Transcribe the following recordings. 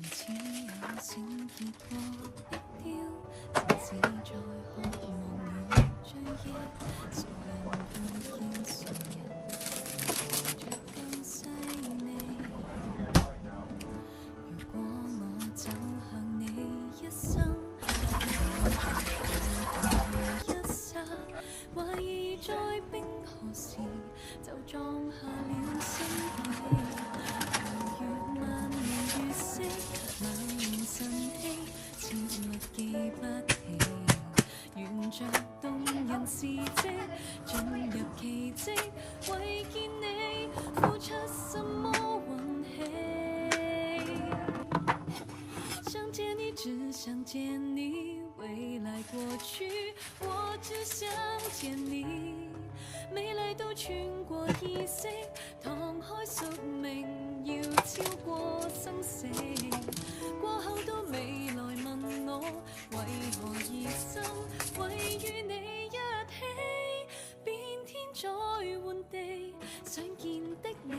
似有閃結過的雕，情似在渴望與追憶，誰人遇見誰人，着更細膩。如果我走向你一生，一剎，懷疑在冰河時就撞下了心悸。如萬年月色，萬年晨曦，切勿記不起。沿着動人事蹟，進入奇蹟，為見你付出什麼運氣。想見你，只想見你，未來過去，我只想見你。未來都穿過意識，敞開宿命，要超過生死。過後都未來問我，為何而生，為與你一起，變天再換地，想見的你，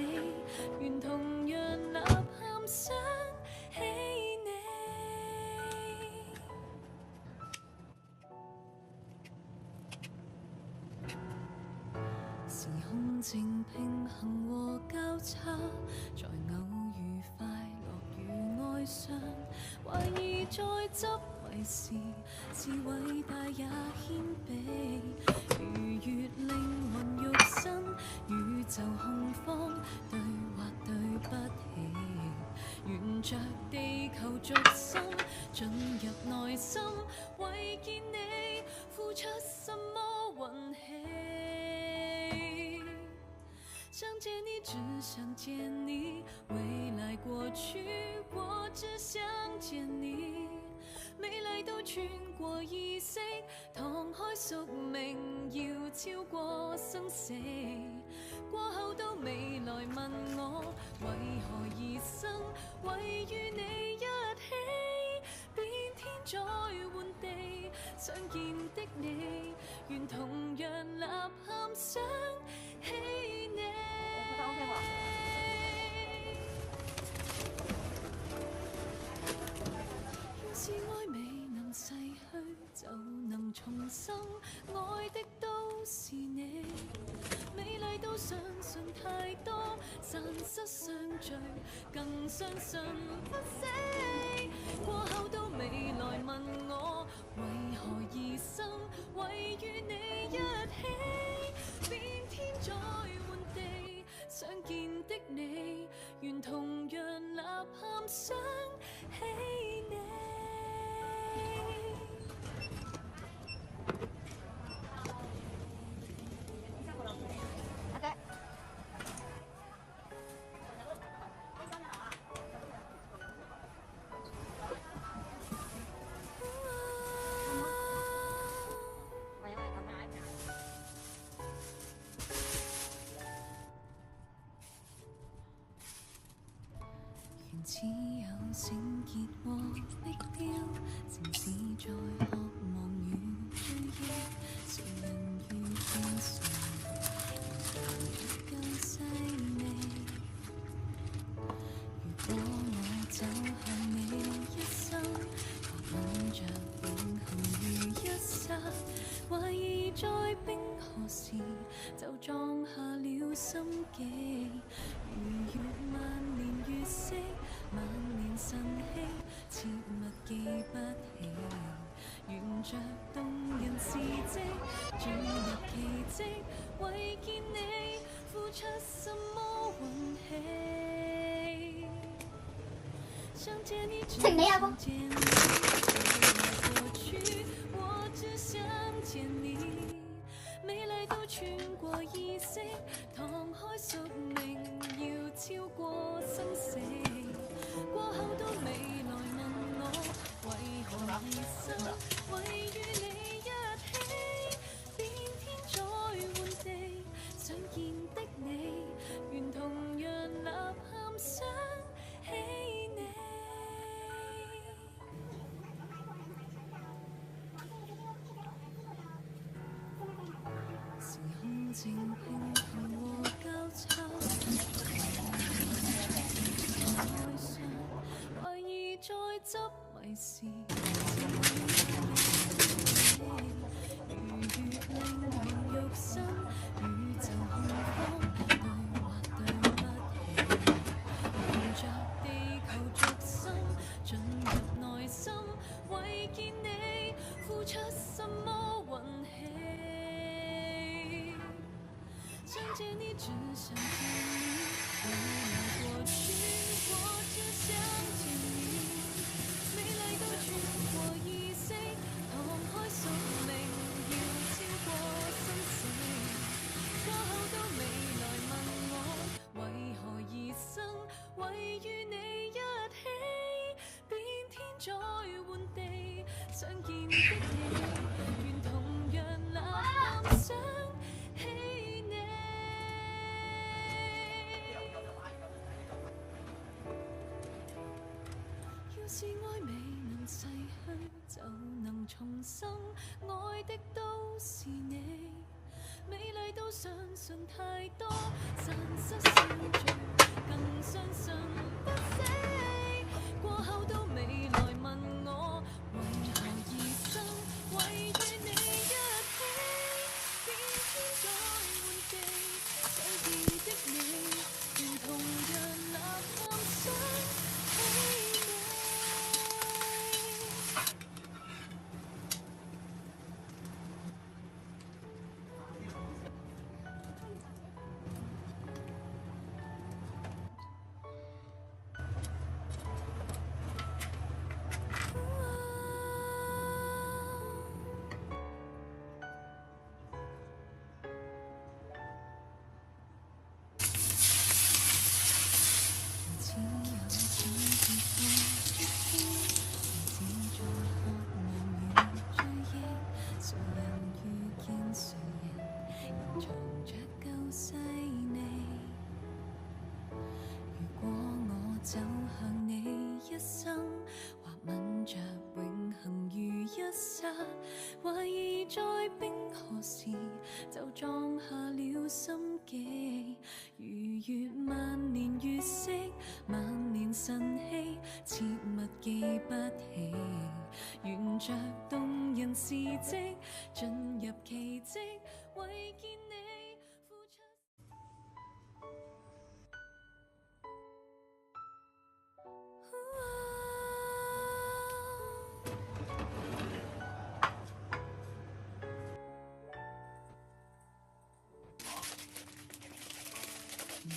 願同樣吶喊想起你。時空正平衡和交叉，在偶遇快樂與哀傷，懷疑在執迷時，是偉大也謙卑。如月靈魂肉身，宇宙控方，對或對不起。沿着地球續生，進入內心，為見你付出什麼運氣。想見你，只想見你，未來過去，我只想見你。未來都穿過意識，敞開宿命，要超過生死。過後都未來問我，為何而生，為與你一起，變天再換地，想見的你，願同樣吶喊想起你。要是愛未能逝去，就能重生，愛的都是你。美麗都相信太多，散失相聚，更相信不死。過後都未來問我，為何而生，為與你一起，變天再換地，想見的你，願同樣吶喊想起你。原似有閃結過的雕，情似在渴望與追憶，誰人遇見誰人，更細膩。如果我走向你一生，確吻着永恆如一剎，懷疑在冰河時就撞下了心悸。如月萬年月色，萬年晨曦，切勿記不起。沿着動人事蹟，進入奇蹟，為見你付出什麼運氣。想見你，只想見你，過去，我只想見你。美麗都穿過意識，敞開宿命，要超過生死。過後都未來問我，為何而生，為與你一起，變天再換地，想見的你，願同樣吶喊想起你。時空正平衡和交叉，愛上懷疑執迷時，如月令魂肉身，宇宙空方，對或對不起，沿着地球軸心，進入內心，為見你付出什麼運氣。想見你，只想見你，未來過去，我只想見你。美麗到穿過意識，敞開宿命，要超過生死。過後都未來問我，為何而生，為與你一起，變天再換地，想見的你，願同樣吶喊想起你。要是愛未能逝去，就能重生，愛的都是你。美麗到相信太多，散失相聚，更相信不死。過後都未來問我，為何而生，為與你一起，變天再換地，想見的你，願同樣吶喊想起你。只有想結過的天，只在渴望與追憶，誰人遇見誰人，仍藏着舊細膩。如果我走向你一生，或吻着永恆如一剎，懷疑在冰河時就撞下了心機。如月萬年月色，萬年晨曦，切勿記不起，沿着動人事蹟，進入奇蹟，為見你付出。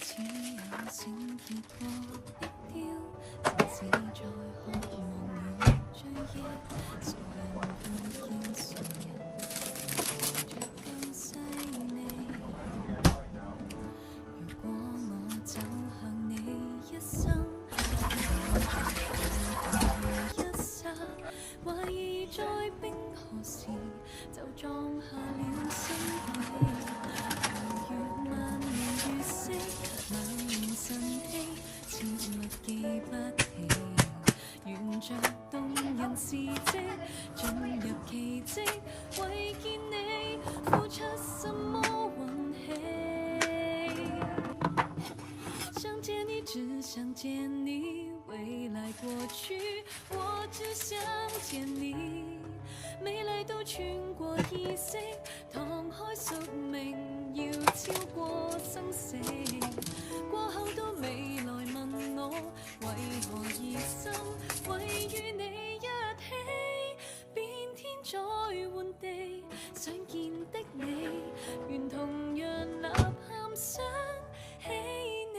似有醒結過的雕，只在渴望與追憶，誰人遇見誰人，藏着舊細膩。如果我走向你一生，如一剎，懷疑在冰河時就撞下了心機。如月萬年月色，萬年晨曦，切勿記不起，沿着動人事蹟，進入奇蹟，為見你付出什麼運氣。想見你，只想見你，未來過去，我只想見你。美麗到穿過意識，敞開宿命，要超過生死。過後都未來問我，為何而生，為與你一起，變天再換地，想見的你，願同樣吶喊想起你。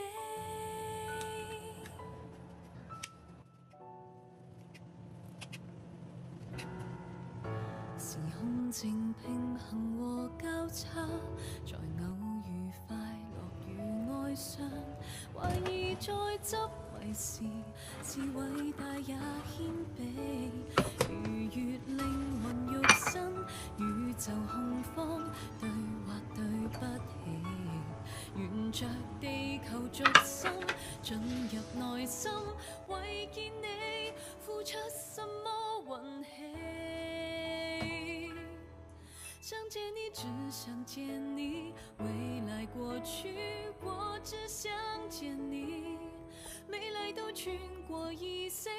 時空正平衡和交叉，在偶遇快樂與哀傷，懷疑在執迷時是偉大也謙卑。如月靈魂肉身，宇宙空方，對或對不起，沿着地球軸心，進入內心，為見你付出什麼運氣。想見你，只想見你，未來過去，我只想見你。美麗到穿過意識，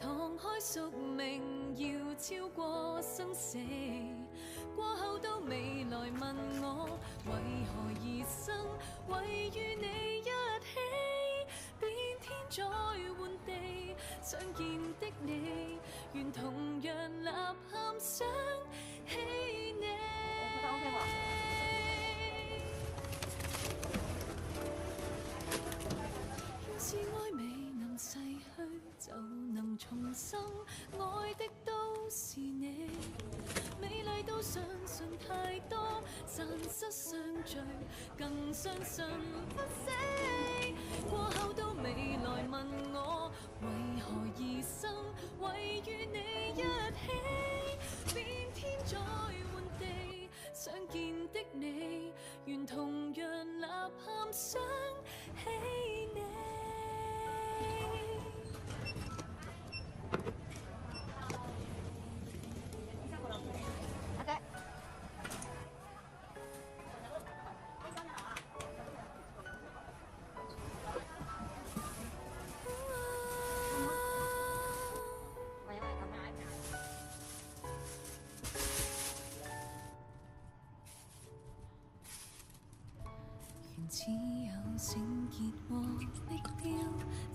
敞開宿命，要超過生死。過後都未來問我為何而生，為與你一起，變天再換地，想見的你，願同樣吶喊想起你。要是愛未能逝去，就能重生，愛的都是你。美麗到相信太多，散失相聚，更相信不死。過後都未來問我為何而生，為與你一起，變天再換地，想見的你，願同樣吶喊想起你。只有繩結和壁雕，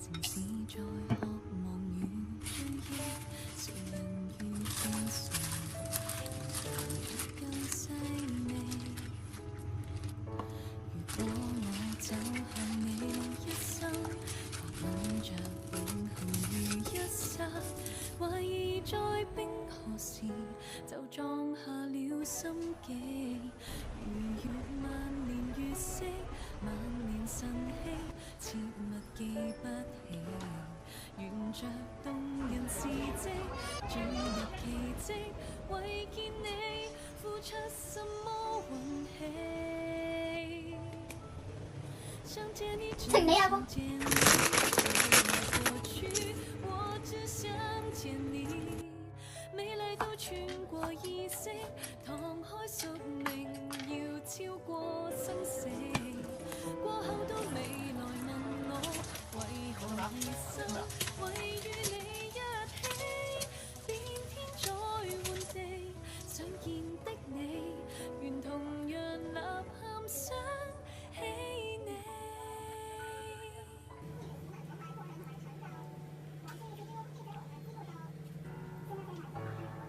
城市在渴望與追憶，誰人如天上，仍然足夠細膩。如果我走向你一生，確吻着永恆如一剎，懷疑在冰河時就撞下了心機，如月萬年月色。萬年晨曦，切勿記不起，沿着動人事蹟，進入奇蹟，為見你付出什麼運氣。想見你，只想見你，回來過去，我只想見你。美麗到穿過意識，敞開宿命，要超過生死。過後都未來問我為何而生，為與你一起，變天再換地，想見的你，願同樣吶喊想起你。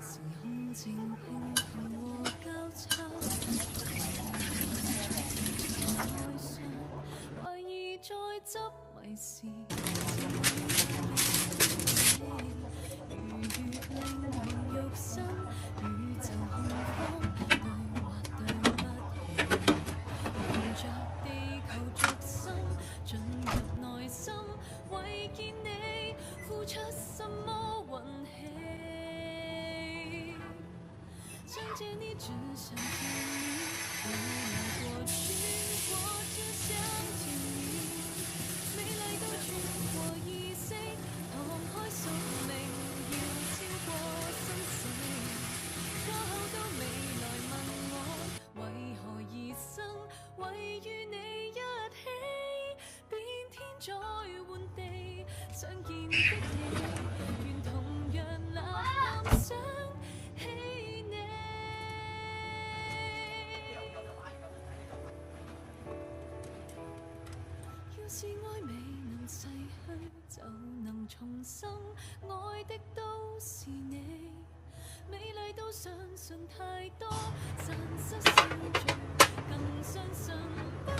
時空正平衡和交叉，懷疑在執迷時，如月令明肉身，宇宙空方對或對不起，沿着地球軸心，進入內心，為見你付出什麼運氣。想見你，只想見你，未來過去，我只想見你。美麗到穿過意識，敞開宿命，要超過生死。過後都未來問我為何而生，為與你一起，變天再換地，想見的你，願同樣吶喊想起你。要是愛未能逝去，就能重生，愛的都是你。美麗到相信太多，散失相聚，更相信不死。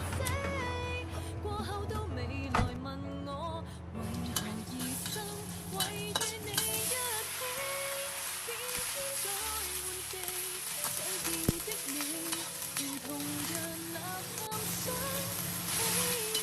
過後都未來問我為何而生，為與你一起，變天再換地，想見的你，願同樣吶喊想起你。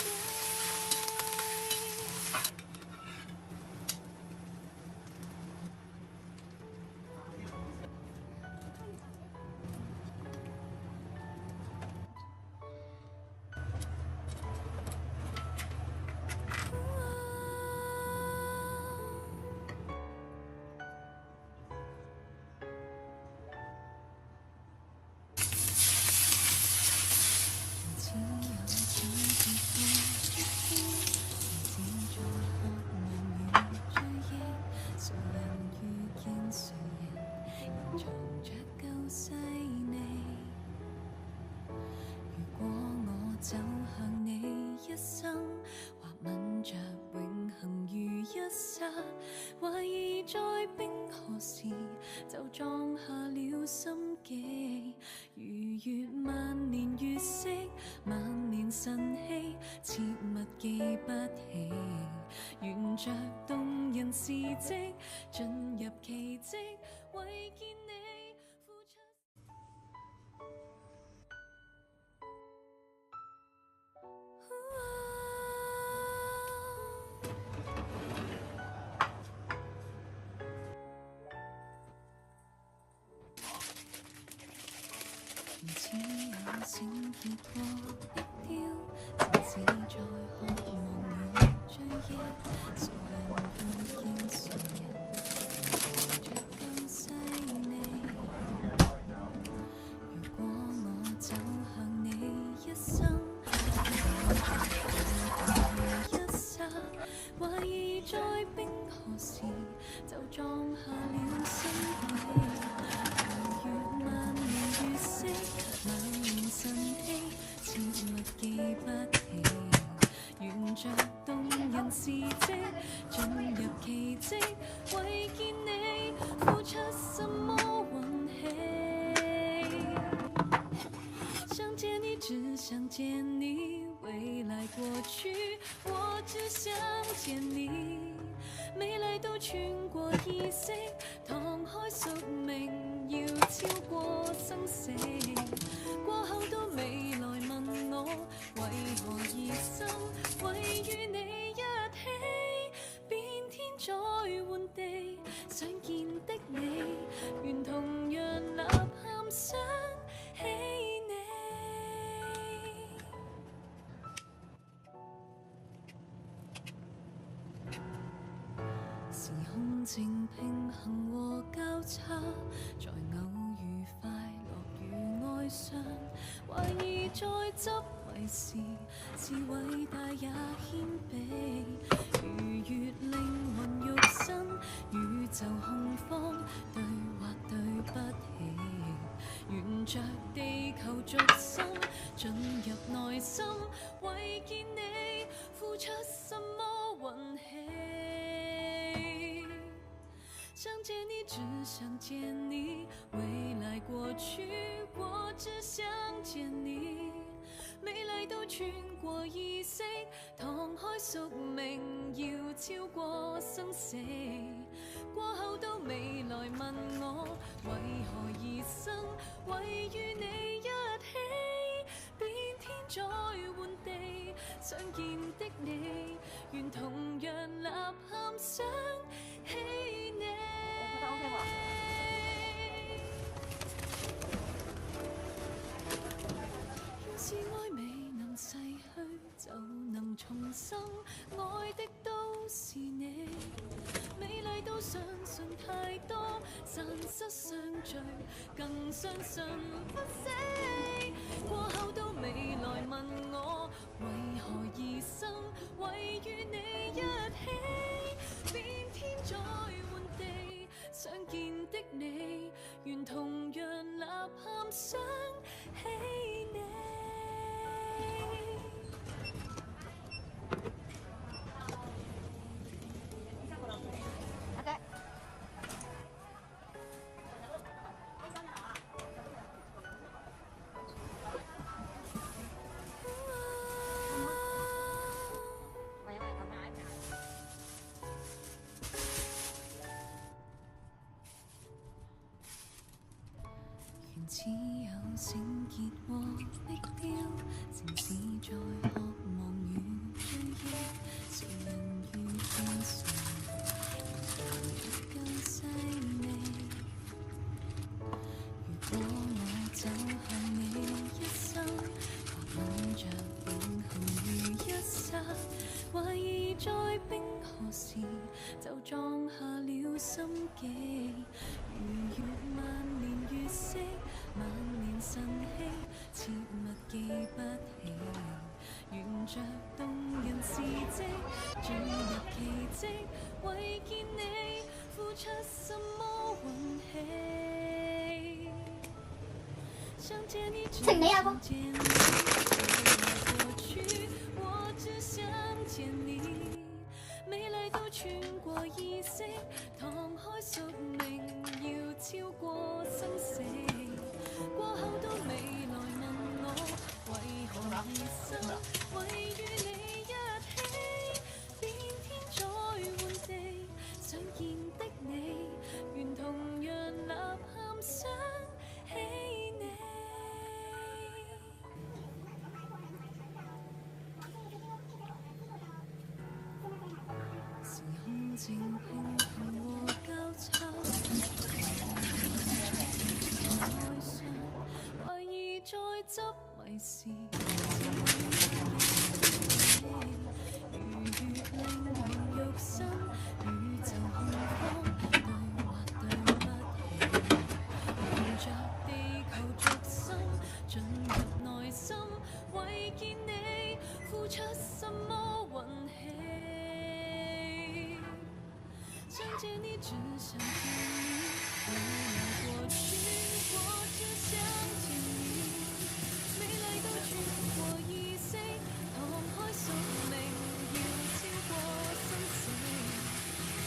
剎，懷疑在冰河時就撞下了心機。如月萬年月色，萬年晨曦，切勿記不起。沿着動人事蹟，進入奇蹟，為見你付出。似有情結過的雕，情只在渴望與追憶，誰人遇見誰人，着更細膩。如果我走向你一生，一剎，懷疑在冰河時就撞下了心機。如月萬年月色，萬年晨曦，切勿記不起。沿着動人事蹟，進入奇蹟，為見你付出什麼運氣。想見你，只想見你，未來過去，我只想見你。未來都穿過意識，敞開宿命，要超過生死。過後都未來問我，為何熱心，為與你一起，變天再換地，想見的你，願同樣吶喊想起你。時空正平衡和交叉，在偶遇快樂與哀傷，懷疑在執迷時是偉大也謙卑。如月靈魂肉身，宇宙控方對或對不起。沿着地球軸心，進入內心，為見你付出什麼運氣。想見你，只想見你，未來過去，我只想見你。未來都穿過意識，敞開宿命，要超過生死。過後都未來問我，為何而生，為與你一起，變天再換地，想見的你，願同樣吶喊想起你。要是愛未能逝去，就能重生，愛的都是你。美麗都相信太多，散失相聚，更相信不死。過後都未來問我，為何而生，為與你一起，變天再換地，想見的你，願同樣吶喊想起你。似有情結和壁雕，城市在渴望與追憶，誰人遇見誰人，更細膩。如果我走向你一生，確吻着永恆如一剎，懷疑在冰河時就撞下了心機。如月萬年月色，萬年晨曦，切勿記不起。沿着動人事蹟，進入奇蹟，為見你付出什麼運氣。想見你，只想見你，未來過去，我只想見你。美麗到穿過意識，敞開宿命，要超過生死。過後都未來問我，為何熱心，為與你一起，變天再換地，想見的你，願同樣吶喊想起你。時空正平衡和交叉，愛上懷疑再執迷時，如月令靈肉身，宇宙控方對或對不起，沿着地球軸心進入內心，為見你付出什麼運氣。想見你，只想見你，未來過去，我只想見你。美麗到穿過意識，敞開宿命，要超過生死。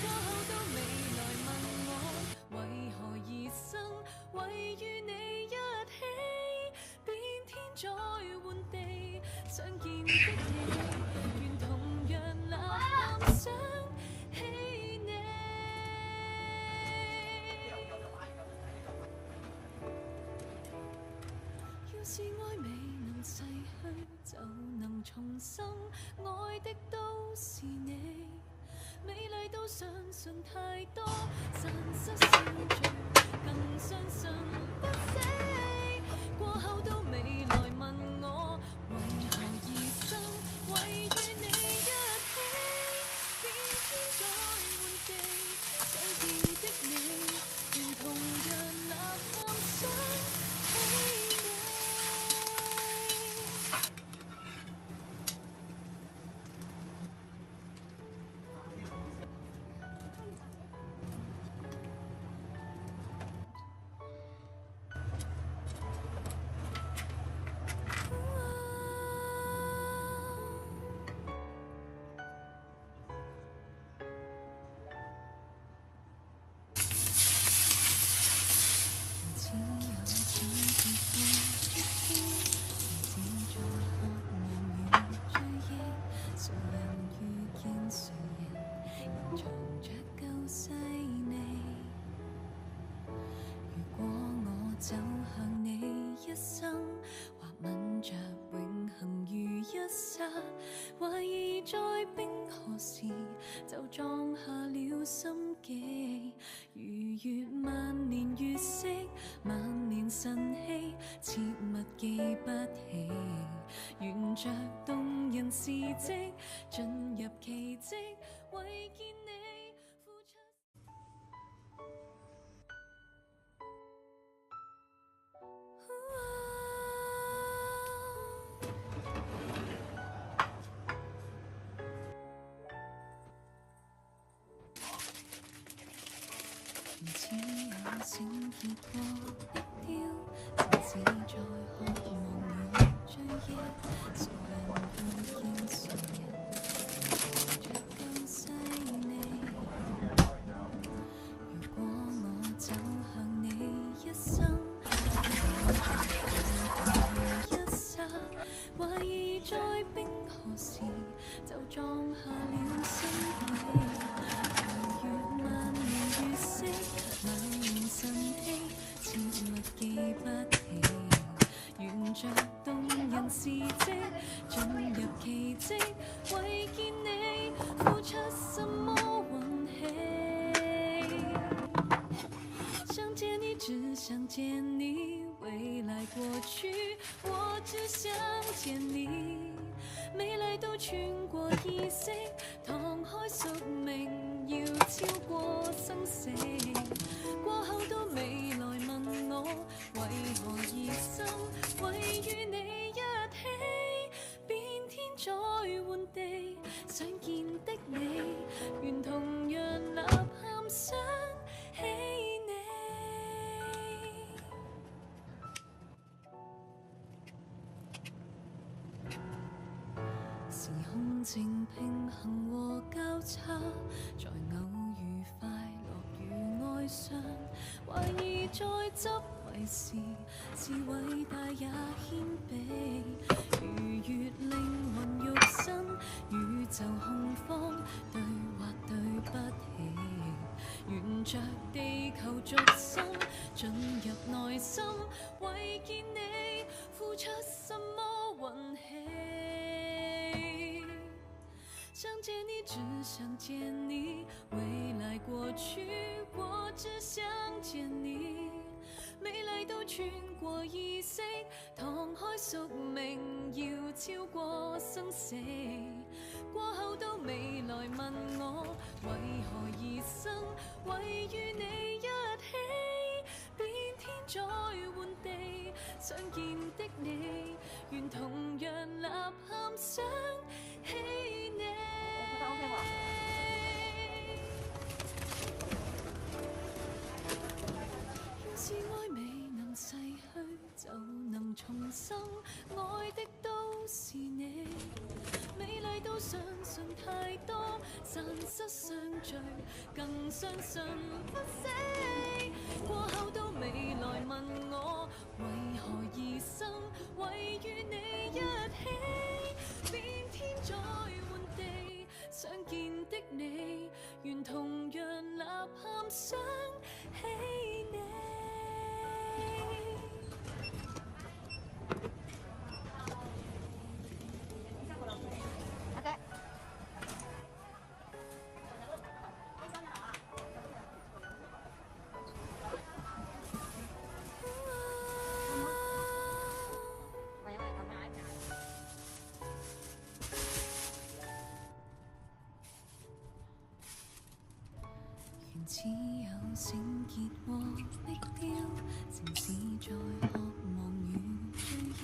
過後都未來問我，為何而生，為與你一起，變天再換地，想見的你，願同樣吶喊想起你。要是愛未能逝去，就能重生，愛的都是你。美麗到相信太多，散失笑着，更相信不死。過後都未來問我，為何而生，為與你一起，變天再換地，想見的你，願同樣吶喊想起你。只有想結過的天，只在渴望與追憶，誰人遇見誰人，仍藏着舊細膩。如果我走向你一生，或吻着永恆如一剎，懷疑在冰河時就撞下了心機。如月萬年月色，萬年晨曦，切勿記不起，沿着動人事蹟進入奇蹟，為見你付出。似有閃結過的雕，只在渴望與追憶，誰人遇見誰人，藏着舊細膩。如果我走向你一生，一剎，懷疑在冰河時就撞下了心底。如月萬年月色，萬年晨曦，切勿記不起，沿着動人事蹟進入奇蹟，為見你付出什麼運氣。想見你，只想見你，未來過去，我只想見你。美麗到穿過意識，敞開宿命，要超過生死。過後都未來問我，為何而生，為與你一起，變天再換地，想見的你，願同樣吶喊想起你。時空正平衡和交叉，在偶遇快樂與哀傷，懷疑再執迷時，是偉大也謙卑。如月靈魂肉身，宇宙控方，對或對不起。沿着地球軸心，進入內心，為見你付出什麼運氣。想見你，只想見你，未來過去，我只想見你。美麗到穿過意識，敞開宿命，要超過生死。過後到未來問我，為何而生，為與你一起，變天再換地，想見的你，願同樣吶喊想起你。要是愛未能逝去，就能重生，愛的都是你。美麗到相信太多，散失相聚，更相信不死。過後到未來問我，為何而生，為與你一起，變天再換地，想見的你，願同樣吶喊想起你。只有聖潔和碧雕，城市在渴望與追憶，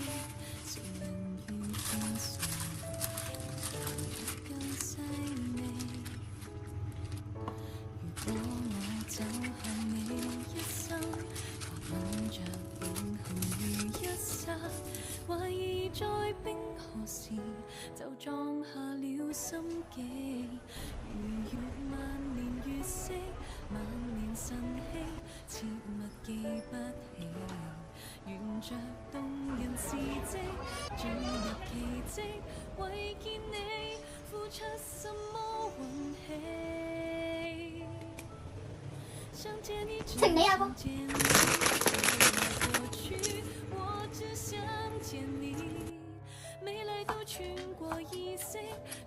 誰人如天上，更細膩。如果我走向你一生，確吻着永恆如一剎，懷疑在冰河時就撞下了心機，如月萬年月色，萬年晨曦，切勿記不起，沿着動人事蹟，進入奇蹟，為見你付出什麼運氣。想見你，只想見你，過去，我只想見你。美麗到穿過意識，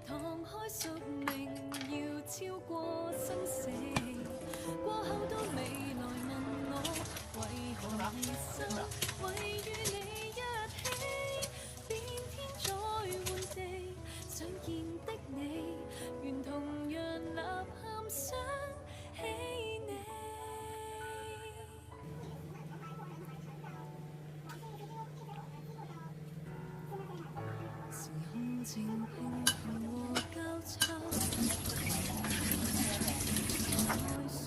敞開宿命，要超過生死。過後到未來問我，為何而生，為與你一起，變天再換地，想見的你，願同樣吶喊想起你。時空正平衡和交叉，愛上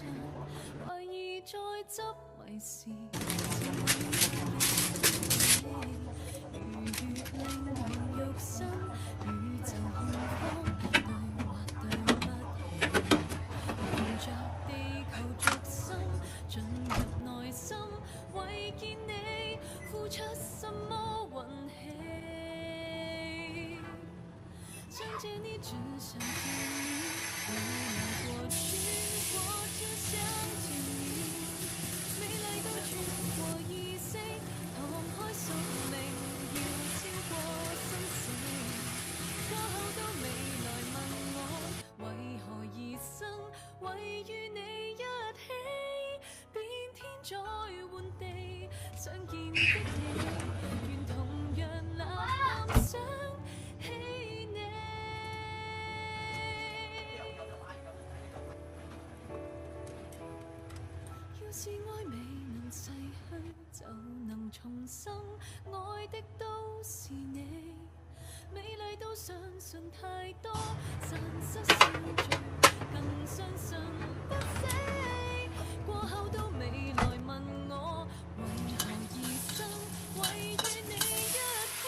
懷疑再執迷時，如月靈魂肉身，宇宙控方，對或對不起，沿着地球軸心，進入內心，為見你付出什麼運氣。想見你，只想見你，未來過去，我只想見你。美麗到穿過意識，敞開宿命，要超過生死。過後到未來問我，為何而生，為與你一起，變天再換地，想見的你，願同樣吶喊想起你。要是愛未能逝去，就能重生，愛的都是你。美麗到相信太多，散失相聚，更相信不死。過後到未來問我，為何而生，為與你一起，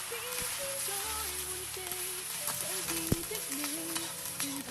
變天再換地，想見的你，願同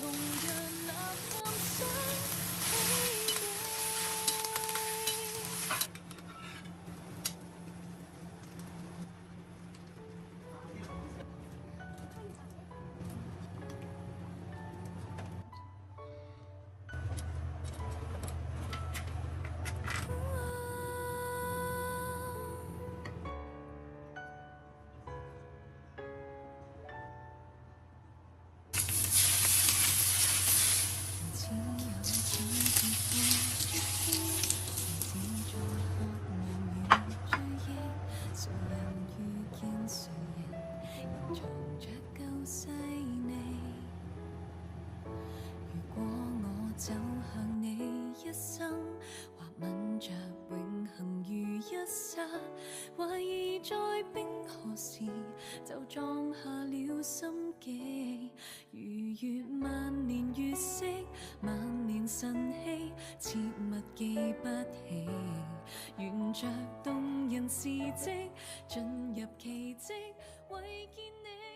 剎，懷疑在冰河時就撞下了心機。如月萬年月色，萬年晨曦，切勿記不起。沿着動人事蹟，進入奇蹟，為見你。